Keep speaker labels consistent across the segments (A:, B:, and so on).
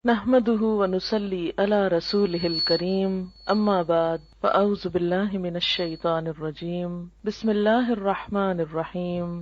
A: نحمده ونصلي على رسوله الكريم اما بعد فاعوذ بالله من الشيطان الرجيم بسم الله الرحمن الرحيم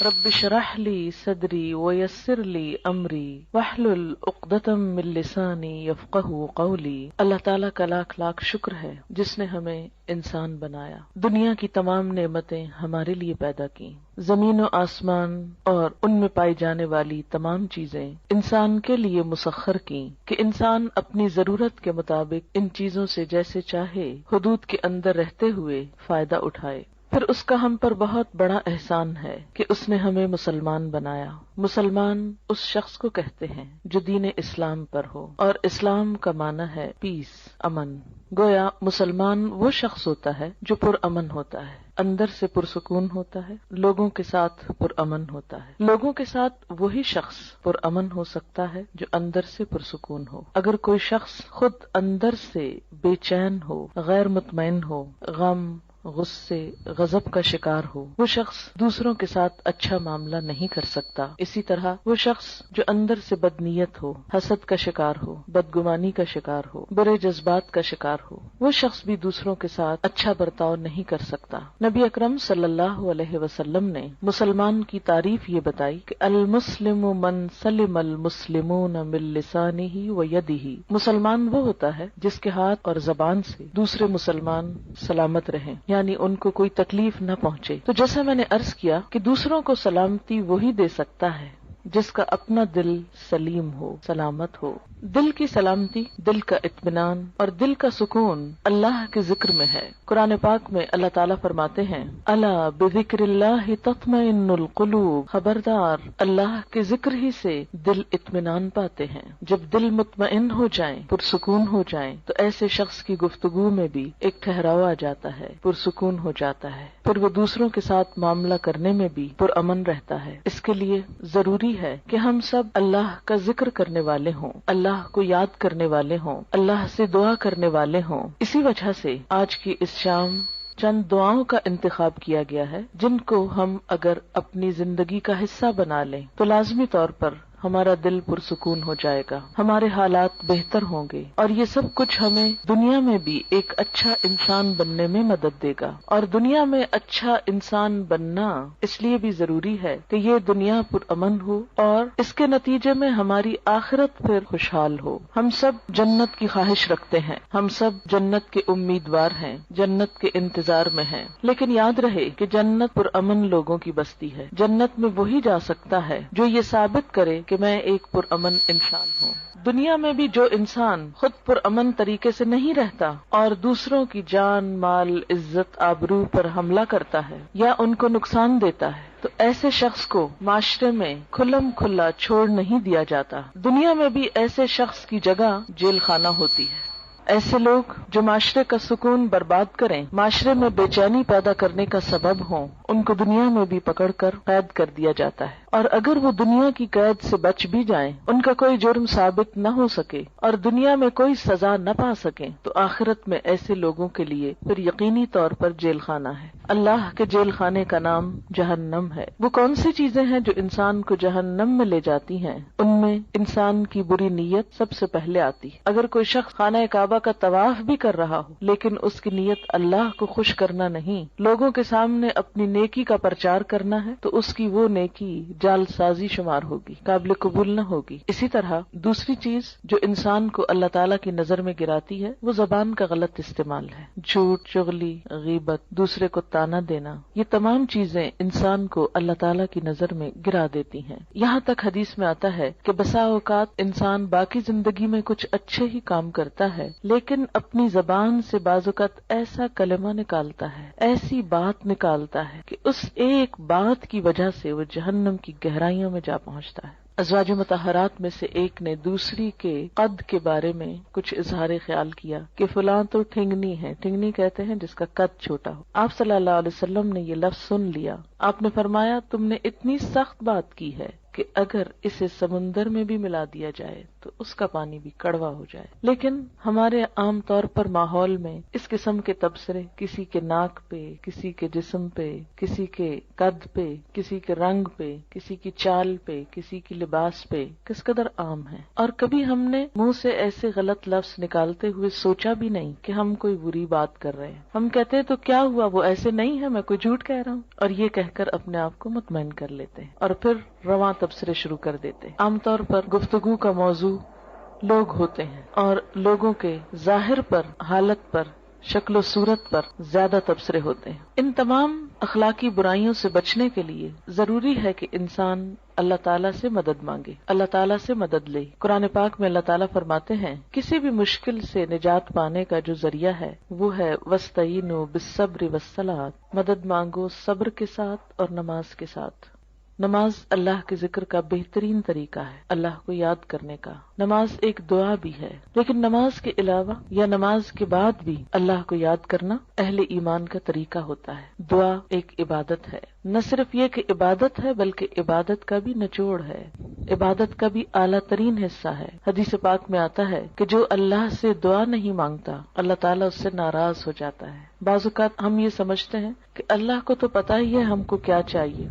A: رب اشرح لي صدري ويسر لي امري واحلل عقدة من لساني يفقهوا قولي۔ اللہ تعالیٰ کا لاکھ لاکھ شکر ہے جس نے ہمیں انسان بنایا، دنیا کی تمام نعمتیں ہمارے لیے پیدا کی، زمین و آسمان اور ان میں پائی جانے والی تمام چیزیں انسان کے لیے مسخر کی کہ انسان اپنی ضرورت کے مطابق ان چیزوں سے جیسے چاہے حدود کے اندر رہتے ہوئے فائدہ اٹھائے۔ پھر اس کا ہم پر بہت بڑا احسان ہے کہ اس نے ہمیں مسلمان بنایا۔ مسلمان اس شخص کو کہتے ہیں جو دین اسلام پر ہو، اور اسلام کا معنی ہے پیس، امن۔ گویا مسلمان وہ شخص ہوتا ہے جو پرامن ہوتا ہے، اندر سے پرسکون ہوتا ہے، لوگوں کے ساتھ پرامن ہوتا ہے۔ لوگوں کے ساتھ وہی شخص پرامن ہو سکتا ہے جو اندر سے پرسکون ہو۔ اگر کوئی شخص خود اندر سے بے چین ہو، غیر مطمئن ہو، غم، غصے، غضب کا شکار ہو، وہ شخص دوسروں کے ساتھ اچھا معاملہ نہیں کر سکتا۔ اسی طرح وہ شخص جو اندر سے بدنیت ہو، حسد کا شکار ہو، بدگمانی کا شکار ہو، برے جذبات کا شکار ہو، وہ شخص بھی دوسروں کے ساتھ اچھا برتاؤ نہیں کر سکتا۔ نبی اکرم صلی اللہ علیہ وسلم نے مسلمان کی تعریف یہ بتائی کہ المسلم من سلم المسلمون من لسانہ و یدہ، مسلمان وہ ہوتا ہے جس کے ہاتھ اور زبان سے دوسرے مسلمان سلامت رہیں، یعنی ان کو کوئی تکلیف نہ پہنچے۔ تو جیسا میں نے عرض کیا کہ دوسروں کو سلامتی وہی دے سکتا ہے جس کا اپنا دل سلیم ہو، سلامت ہو۔ دل کی سلامتی، دل کا اطمینان اور دل کا سکون اللہ کے ذکر میں ہے۔ قرآن پاک میں اللہ تعالیٰ فرماتے ہیں الا بذکر اللہ تطمئن القلوب، خبردار اللہ کے ذکر ہی سے دل اطمینان پاتے ہیں۔ جب دل مطمئن ہو جائیں، پرسکون ہو جائیں، تو ایسے شخص کی گفتگو میں بھی ایک ٹھہراؤ آ جاتا ہے، پرسکون ہو جاتا ہے، پھر وہ دوسروں کے ساتھ معاملہ کرنے میں بھی پرامن رہتا ہے۔ اس کے لیے ضروری ہے کہ ہم سب اللہ کا ذکر کرنے والے ہوں، اللہ کو یاد کرنے والے ہوں، اللہ سے دعا کرنے والے ہوں۔ اسی وجہ سے آج کی اس شام چند دعاؤں کا انتخاب کیا گیا ہے جن کو ہم اگر اپنی زندگی کا حصہ بنا لیں تو لازمی طور پر ہمارا دل پرسکون ہو جائے گا، ہمارے حالات بہتر ہوں گے، اور یہ سب کچھ ہمیں دنیا میں بھی ایک اچھا انسان بننے میں مدد دے گا۔ اور دنیا میں اچھا انسان بننا اس لیے بھی ضروری ہے کہ یہ دنیا پرامن ہو اور اس کے نتیجے میں ہماری آخرت پھر خوشحال ہو۔ ہم سب جنت کی خواہش رکھتے ہیں، ہم سب جنت کے امیدوار ہیں، جنت کے انتظار میں ہیں، لیکن یاد رہے کہ جنت پرامن لوگوں کی بستی ہے۔ جنت میں وہی جا سکتا ہے جو یہ ثابت کرے کہ میں ایک پرامن انسان ہوں۔ دنیا میں بھی جو انسان خود پرامن طریقے سے نہیں رہتا اور دوسروں کی جان، مال، عزت، آبرو پر حملہ کرتا ہے یا ان کو نقصان دیتا ہے تو ایسے شخص کو معاشرے میں کھلم کھلا چھوڑ نہیں دیا جاتا۔ دنیا میں بھی ایسے شخص کی جگہ جیل خانہ ہوتی ہے۔ ایسے لوگ جو معاشرے کا سکون برباد کریں، معاشرے میں بے چینی پیدا کرنے کا سبب ہوں، ان کو دنیا میں بھی پکڑ کر قید کر دیا جاتا ہے، اور اگر وہ دنیا کی قید سے بچ بھی جائیں، ان کا کوئی جرم ثابت نہ ہو سکے اور دنیا میں کوئی سزا نہ پا سکیں، تو آخرت میں ایسے لوگوں کے لیے پھر یقینی طور پر جیل خانہ ہے۔ اللہ کے جیل خانے کا نام جہنم ہے۔ وہ کون سی چیزیں ہیں جو انسان کو جہنم میں لے جاتی ہیں؟ ان میں انسان کی بری نیت سب سے پہلے آتی ہے۔ اگر کوئی شخص خانہ کعبہ کا طواف بھی کر رہا ہو لیکن اس کی نیت اللہ کو خوش کرنا نہیں، لوگوں کے سامنے اپنی نیکی کا پرچار کرنا ہے، تو اس کی وہ نیکی جعل سازی شمار ہوگی، قابل قبول نہ ہوگی۔ اسی طرح دوسری چیز جو انسان کو اللہ تعالیٰ کی نظر میں گراتی ہے وہ زبان کا غلط استعمال ہے۔ جھوٹ، چغلی، غیبت، دوسرے کو تانا دینا، یہ تمام چیزیں انسان کو اللہ تعالیٰ کی نظر میں گرا دیتی ہیں۔ یہاں تک حدیث میں آتا ہے کہ بسا اوقات انسان باقی زندگی میں کچھ اچھے ہی کام کرتا ہے لیکن اپنی زبان سے بعض اوقات ایسا کلمہ نکالتا ہے، ایسی بات نکالتا ہے کہ اس ایک بات کی وجہ سے وہ جہنم کی گہرائیوں میں جا پہنچتا ہے۔ ازواج مطہرات میں سے ایک نے دوسری کے قد کے بارے میں کچھ اظہار خیال کیا کہ فلاں تو ٹھنگنی ہے، ٹھنگنی کہتے ہیں جس کا قد چھوٹا ہو۔ آپ صلی اللہ علیہ وسلم نے یہ لفظ سن لیا، آپ نے فرمایا تم نے اتنی سخت بات کی ہے کہ اگر اسے سمندر میں بھی ملا دیا جائے تو تو اس کا پانی بھی کڑوا ہو جائے. لیکن ہمارے عام طور پر ماحول میں اس قسم کے تبصرے کسی کے ناک پہ، کسی کے جسم پہ، کسی کے قد پہ، کسی کے رنگ پہ، کسی کی چال پہ، کسی کی لباس پہ کس قدر عام ہے. اور کبھی ہم نے منہ سے ایسے غلط لفظ نکالتے ہوئے سوچا بھی نہیں کہ ہم کوئی بری بات کر رہے ہیں. ہم کہتے ہیں تو کیا ہوا، وہ ایسے نہیں ہے، میں کوئی جھوٹ کہہ رہا ہوں، اور یہ کہہ کر اپنے آپ کو مطمئن کر لیتے ہیں اور پھر رواں تبصرے شروع کر دیتے ہیں. عام طور پر گفتگو کا موضوع لوگ ہوتے ہیں اور لوگوں کے ظاہر پر، حالت پر، شکل و صورت پر زیادہ تبصرے ہوتے ہیں. ان تمام اخلاقی برائیوں سے بچنے کے لیے ضروری ہے کہ انسان اللہ تعالیٰ سے مدد مانگے، اللہ تعالیٰ سے مدد لے. قرآن پاک میں اللہ تعالیٰ فرماتے ہیں کسی بھی مشکل سے نجات پانے کا جو ذریعہ ہے وہ ہے وَاسْتَعِینُوا بِالصَّبْرِ وَالصَّلَاةِ، مدد مانگو صبر کے ساتھ اور نماز کے ساتھ. نماز اللہ کے ذکر کا بہترین طریقہ ہے، اللہ کو یاد کرنے کا. نماز ایک دعا بھی ہے، لیکن نماز کے علاوہ یا نماز کے بعد بھی اللہ کو یاد کرنا اہل ایمان کا طریقہ ہوتا ہے. دعا ایک عبادت ہے، نہ صرف یہ کہ عبادت ہے بلکہ عبادت کا بھی نچوڑ ہے، عبادت کا بھی اعلیٰ ترین حصہ ہے. حدیث پاک میں آتا ہے کہ جو اللہ سے دعا نہیں مانگتا اللہ تعالیٰ اس سے ناراض ہو جاتا ہے. بعض اوقات ہم یہ سمجھتے ہیں کہ اللہ کو تو پتہ ہی ہے ہم کو کیا چاہیے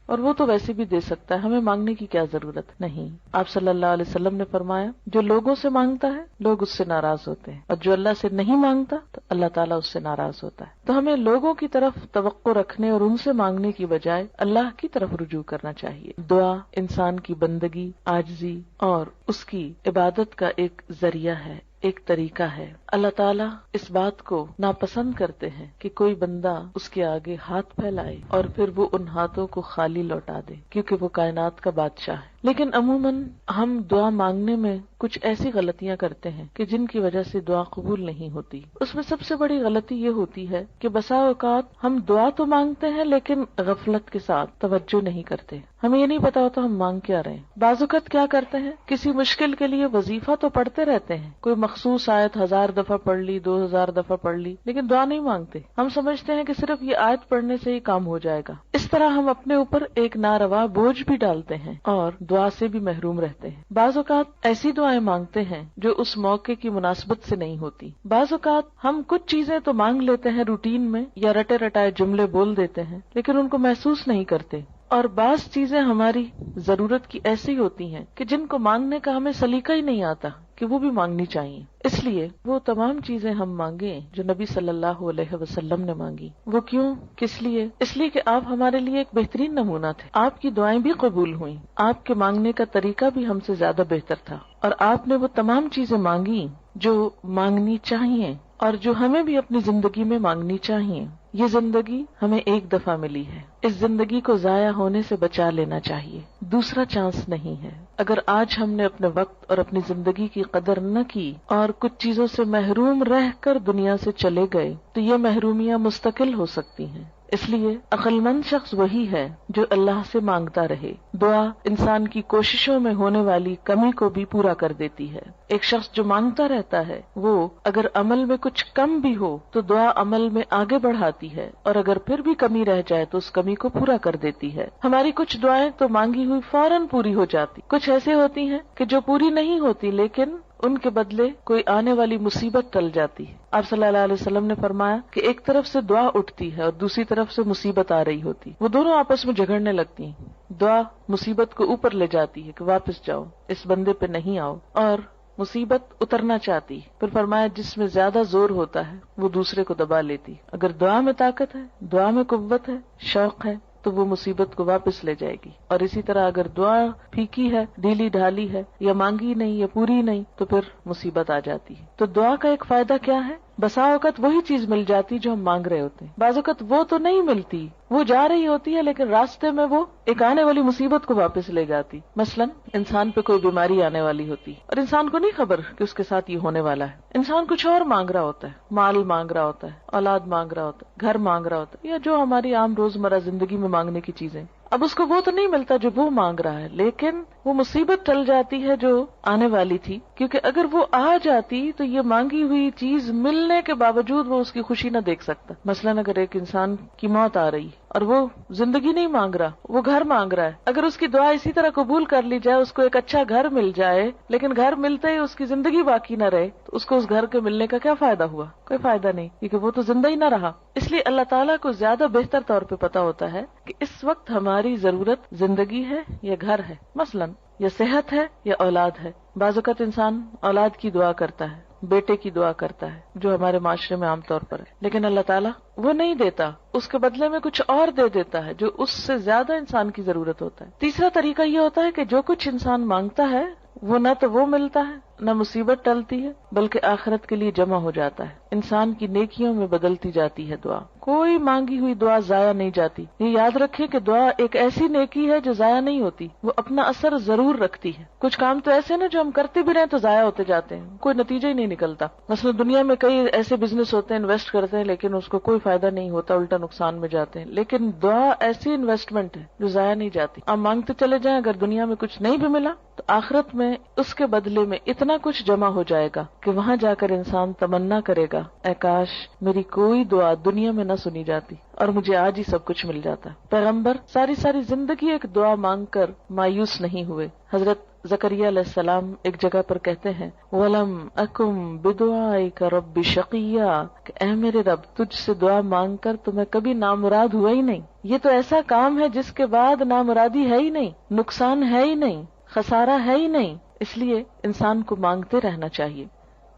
A: اور وہ تو ویسے بھی دے سکتا ہے، ہمیں مانگنے کی کیا ضرورت. نہیں، آپ صلی اللہ علیہ وسلم نے فرمایا جو لوگوں سے مانگتا ہے لوگ اس سے ناراض ہوتے ہیں، اور جو اللہ سے نہیں مانگتا تو اللہ تعالیٰ اس سے ناراض ہوتا ہے. تو ہمیں لوگوں کی طرف توقع رکھنے اور ان سے مانگنے کی بجائے اللہ کی طرف رجوع کرنا چاہیے. دعا انسان کی بندگی، عاجزی اور اس کی عبادت کا ایک ذریعہ ہے، ایک طریقہ ہے. اللہ تعالیٰ اس بات کو ناپسند کرتے ہیں کہ کوئی بندہ اس کے آگے ہاتھ پھیلائے اور پھر وہ ان ہاتھوں کو خالی لوٹا دے، کیونکہ وہ کائنات کا بادشاہ ہے. لیکن عموماً ہم دعا مانگنے میں کچھ ایسی غلطیاں کرتے ہیں کہ جن کی وجہ سے دعا قبول نہیں ہوتی. اس میں سب سے بڑی غلطی یہ ہوتی ہے کہ بسا اوقات ہم دعا تو مانگتے ہیں لیکن غفلت کے ساتھ توجہ نہیں کرتے، ہمیں یہ نہیں پتا ہوتا ہم مانگ کیا رہے ہیں. بعض اوقات کیا کرتے ہیں، کسی مشکل کے لیے وظیفہ تو پڑھتے رہتے ہیں، کوئی مخصوص آیت 1000 دفعہ پڑھ لی، 2000 دفعہ پڑھ لی، لیکن دعا نہیں مانگتے. ہم سمجھتے ہیں کہ صرف یہ آیت پڑھنے سے ہی کام ہو جائے گا. اس طرح ہم اپنے اوپر ایک ناروا بوجھ بھی ڈالتے ہیں اور دعا سے بھی محروم رہتے ہیں. بعض اوقات ایسی دعائیں مانگتے ہیں جو اس موقع کی مناسبت سے نہیں ہوتی. بعض اوقات ہم کچھ چیزیں تو مانگ لیتے ہیں روٹین میں یا رٹے رٹائے جملے بول دیتے ہیں لیکن ان کو محسوس نہیں کرتے. اور بعض چیزیں ہماری ضرورت کی ایسی ہوتی ہیں کہ جن کو مانگنے کا ہمیں سلیقہ ہی نہیں آتا کہ وہ بھی مانگنی چاہیے. اس لیے وہ تمام چیزیں ہم مانگیں جو نبی صلی اللہ علیہ وسلم نے مانگی. وہ کیوں، کس لیے؟ اس لیے کہ آپ ہمارے لیے ایک بہترین نمونہ تھے. آپ کی دعائیں بھی قبول ہوئیں، آپ کے مانگنے کا طریقہ بھی ہم سے زیادہ بہتر تھا، اور آپ نے وہ تمام چیزیں مانگی جو مانگنی چاہیے اور جو ہمیں بھی اپنی زندگی میں مانگنی چاہیے. یہ زندگی ہمیں ایک دفعہ ملی ہے، اس زندگی کو ضائع ہونے سے بچا لینا چاہیے. دوسرا چانس نہیں ہے. اگر آج ہم نے اپنے وقت اور اپنی زندگی کی قدر نہ کی اور کچھ چیزوں سے محروم رہ کر دنیا سے چلے گئے تو یہ محرومیاں مستقل ہو سکتی ہیں. اس لیے عقل مند شخص وہی ہے جو اللہ سے مانگتا رہے. دعا انسان کی کوششوں میں ہونے والی کمی کو بھی پورا کر دیتی ہے. ایک شخص جو مانگتا رہتا ہے وہ اگر عمل میں کچھ کم بھی ہو تو دعا عمل میں آگے بڑھاتی ہے، اور اگر پھر بھی کمی رہ جائے تو اس کمی کو پورا کر دیتی ہے. ہماری کچھ دعائیں تو مانگی ہوئی فوراً پوری ہو جاتی، کچھ ایسے ہوتی ہیں کہ جو پوری نہیں ہوتی لیکن ان کے بدلے کوئی آنے والی مصیبت ٹل جاتی ہے. آپ صلی اللہ علیہ وسلم نے فرمایا کہ ایک طرف سے دعا اٹھتی ہے اور دوسری طرف سے مصیبت آ رہی ہوتی، وہ دونوں آپس میں جھگڑنے لگتی ہیں. دعا مصیبت کو اوپر لے جاتی ہے کہ واپس جاؤ، اس بندے پہ نہیں آؤ، اور مصیبت اترنا چاہتی. پھر فرمایا جس میں زیادہ زور ہوتا ہے وہ دوسرے کو دبا لیتی. اگر دعا میں طاقت ہے، دعا میں قوت ہے، شوق ہے تو وہ مصیبت کو واپس لے جائے گی. اور اسی طرح اگر دعا پھیکی ہے، ڈھیلی ڈھالی ہے، یا مانگی نہیں یا پوری نہیں تو پھر مصیبت آ جاتی ہے. تو دعا کا ایک فائدہ کیا ہے؟ بسا اوقات وہی چیز مل جاتی جو ہم مانگ رہے ہوتے ہیں. بعض اوقات وہ تو نہیں ملتی، وہ جا رہی ہوتی ہے لیکن راستے میں وہ ایک آنے والی مصیبت کو واپس لے جاتی. مثلا انسان پہ کوئی بیماری آنے والی ہوتی اور انسان کو نہیں خبر کہ اس کے ساتھ یہ ہونے والا ہے. انسان کچھ اور مانگ رہا ہوتا ہے، مال مانگ رہا ہوتا ہے، اولاد مانگ رہا ہوتا ہے، گھر مانگ رہا ہوتا ہے، یا جو ہماری عام روزمرہ زندگی میں مانگنے کی چیزیں. اب اس کو وہ تو نہیں ملتا جو وہ مانگ رہا ہے، لیکن وہ مصیبت ٹل جاتی ہے جو آنے والی تھی، کیونکہ اگر وہ آ جاتی تو یہ مانگی ہوئی چیز ملنے کے باوجود وہ اس کی خوشی نہ دیکھ سکتا. مثلاً اگر ایک انسان کی موت آ رہی اور وہ زندگی نہیں مانگ رہا، وہ گھر مانگ رہا ہے. اگر اس کی دعا اسی طرح قبول کر لی جائے، اس کو ایک اچھا گھر مل جائے، لیکن گھر ملتے ہی اس کی زندگی باقی نہ رہے، تو اس کو اس گھر کے ملنے کا کیا فائدہ ہوا؟ کوئی فائدہ نہیں، کیونکہ وہ تو زندہ ہی نہ رہا. اس لیے اللہ تعالیٰ کو زیادہ بہتر طور پہ پتا ہوتا ہے کہ اس وقت ہماری ضرورت زندگی ہے یا گھر ہے، مثلاً یا صحت ہے یا اولاد ہے. بعض اوقات انسان اولاد کی دعا کرتا ہے، بیٹے کی دعا کرتا ہے، جو ہمارے معاشرے میں عام طور پر ہے، لیکن اللہ تعالیٰ وہ نہیں دیتا، اس کے بدلے میں کچھ اور دے دیتا ہے جو اس سے زیادہ انسان کی ضرورت ہوتا ہے. تیسرا طریقہ یہ ہوتا ہے کہ جو کچھ انسان مانگتا ہے وہ نہ تو وہ ملتا ہے، نہ مصیبت ٹلتی ہے، بلکہ آخرت کے لیے جمع ہو جاتا ہے، انسان کی نیکیوں میں بدلتی جاتی ہے دعا. کوئی مانگی ہوئی دعا ضائع نہیں جاتی. یہ یاد رکھیں کہ دعا ایک ایسی نیکی ہے جو ضائع نہیں ہوتی، وہ اپنا اثر ضرور رکھتی ہے. کچھ کام تو ایسے نا جو ہم کرتے بھی رہے تو ضائع ہوتے جاتے ہیں، کوئی نتیجہ ہی نہیں نکلتا. مثلا دنیا میں کئی ایسے بزنس ہوتے ہیں، انویسٹ کرتے ہیں لیکن اس کو کوئی فائدہ نہیں ہوتا، الٹا نقصان میں جاتے ہیں. لیکن دعا ایسی انویسٹمنٹ ہے جو ضائع نہیں جاتی. آپ مانگتے چلے جائیں، اگر دنیا میں کچھ نہیں بھی ملا تو آخرت میں اس کے بدلے میں اتنا کچھ جمع ہو جائے گا کہ وہاں جا کر انسان تمنا کرے گا، اے کاش میری کوئی دعا دنیا میں نہ سنی جاتی اور مجھے آج ہی سب کچھ مل جاتا. پیغمبر ساری زندگی ایک دعا مانگ کر مایوس نہیں ہوئے. حضرت زکریا علیہ السلام ایک جگہ پر کہتے ہیں وَلَمْ أَكُمْ بِدُعَائِكَ رَبِّ شَقِيًّا، کہ اے میرے رب تجھ سے دعا مانگ کر تو میں کبھی نامراد ہوا ہی نہیں. یہ تو ایسا کام ہے جس کے بعد نامرادی ہے ہی نہیں، نقصان ہے ہی نہیں، خسارہ ہے ہی نہیں. اس لیے انسان کو مانگتے رہنا چاہیے.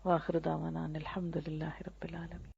A: وآخر دعوانا الحمد للہ رب العالمین.